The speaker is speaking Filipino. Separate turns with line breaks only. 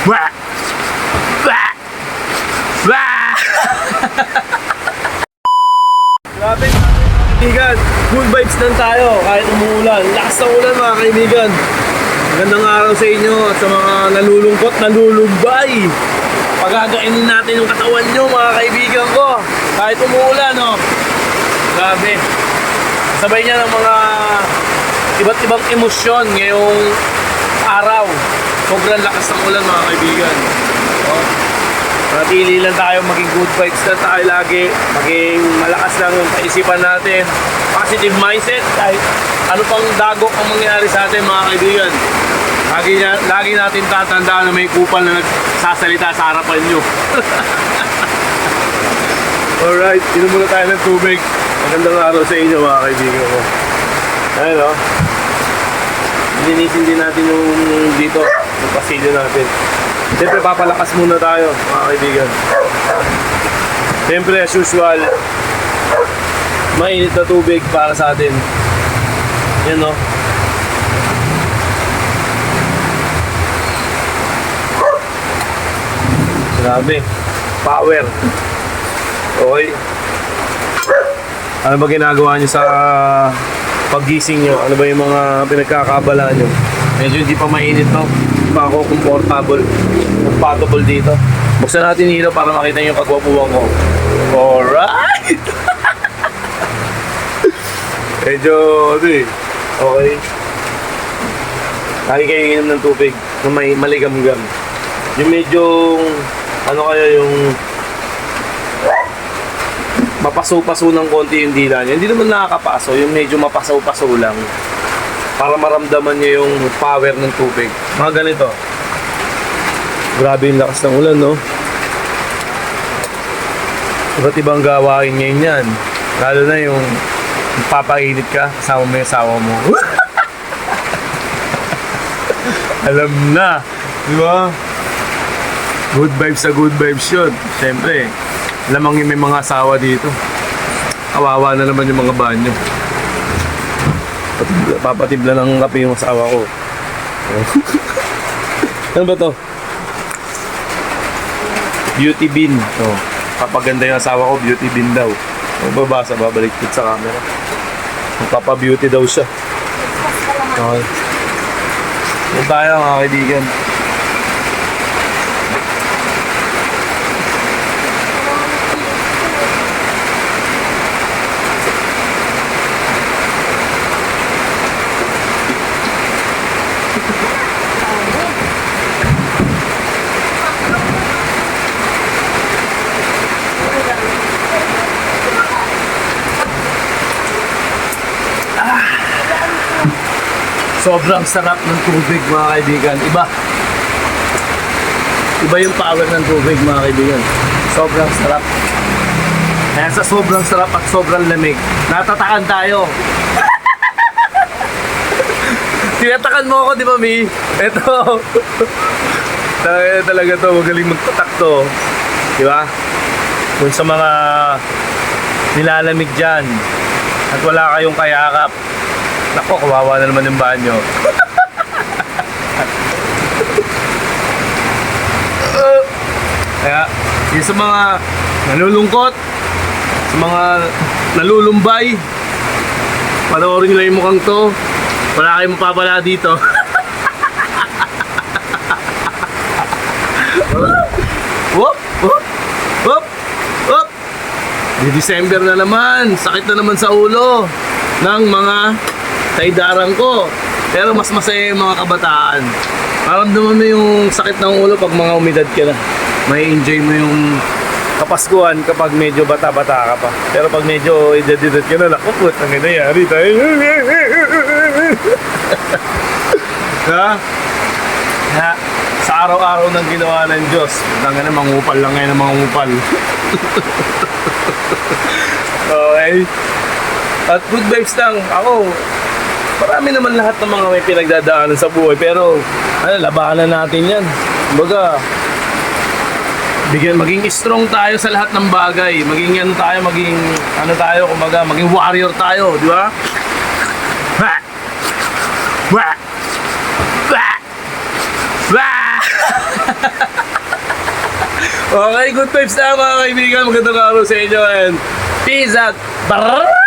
Wah! Wah! Wah! Grabe, kaibigan. Good vibes lang tayo kahit umuulan. Lakas ng ulan mga kaibigan. Magandang araw sa inyo at sa mga nalulungkot, nalulumbay. Pagagainin natin yung katawan nyo mga kaibigan ko. Kahit umuulan, no? Grabe. Sabay niya ng mga iba't ibang emosyon ngayong araw. Sobrang lakas ng ulan mga kaibigan. Oh. Natili lang tayo, maging good vibes lang tayo lagi. Maging malakas lang yung kaisipan natin. Positive mindset kahit ano pang dagok ang mangyari sa atin mga kaibigan. Lagi natin tatandaan na may kupal na nagsasalita sa harapan nyo. Alright, inom muna tayo ng tubig. Magandang araw sa inyo mga kaibigan ko. Ayun o. Linisin din natin yung dito, yung pasilyo natin. Siyempre papalakas muna tayo mga kaibigan. Siyempre as usual, mainit na tubig para sa atin. Yan o. Grabe. Power. Okay. Ano ba ginagawa nyo sa paggising nyo? Ano ba yung mga pinagkakabala nyo? Medyo hindi pa mainit no? Hindi pa ako compatible dito. Buksan natin yung ilaw para makita nyo yung kagwapuwang ko. Alright! Medyo, okay. Lagi kayo inom ng tubig na may maligam-gam. Yung medyo, ano kaya yung mapaso-paso ng konti yung dila niya. Hindi naman nakakapaso, yung medyo mapaso-paso lang. Para maramdaman niyo yung power ng tubig. Mga ganito. Grabe yung lakas ng ulan, no? Iba't ibang gawain ngayon yan. Lalo na yung papainit ka, kasama mo yung asawa mo. Alam na, di ba? Good vibes sa good vibes yun. Siyempre, lamang yung may mga asawa dito. Kawawa na naman yung mga banyo. Papatibla ng kape yung asawa ko. Ano ba to? Beauty bean. Oh, papaganda yung asawa ko, beauty bean daw. Babasa, babalik sa camera. Magpapa-beauty daw siya. Okay. Yan tayo mga kaibigan. Sobrang sarap ng tubig mga kaibigan. Iba yung power ng tubig mga kaibigan. Sobrang sarap. Kaya sa sobrang sarap at sobrang lamig, natatakan tayo. Tinatakan mo ako, di ba, Mi? Ito. Talaga to, magaling magtatak to. Di ba? Kung sa mga nilalamig dyan at wala kayong kayakap, nako, kawawa na naman yung banyo. Kaya, yung sa mga nalulungkot, sa mga nalulumbay, panoorin nyo lang yung mukhang to. Wala kayong mapapala dito. Whoop! Whoop! Whoop! Whoop! Di December na naman. Sakit na naman sa ulo ng mga kaidarang ko. Pero mas masaya yung mga kabataan. Maramdaman mo yung sakit ng ulo pag mga umidad ka na. May enjoy mo yung Kapaskuhan kapag medyo bata-bata ka pa. Pero pag medyo edad-edad ka na, naku, ang nangyari tayo. Ha? Ha? Sa araw-araw ng ginawa ng Diyos, tanga na, mangupal lang ngayon ang mangupal. Okay? At good vibes lang. Ako, marami naman lahat ng mga may pinagdadaanan sa buhay. Pero, labanan natin yan. Kumbaga, maging strong tayo sa lahat ng bagay. Maging ano tayo, kumbaga, maging warrior tayo, di ba? Ha! Wa! Wa! Wa! Okay, good vibes na mga kaibigan. Magandang araw sa inyo and peace out. Brrrr!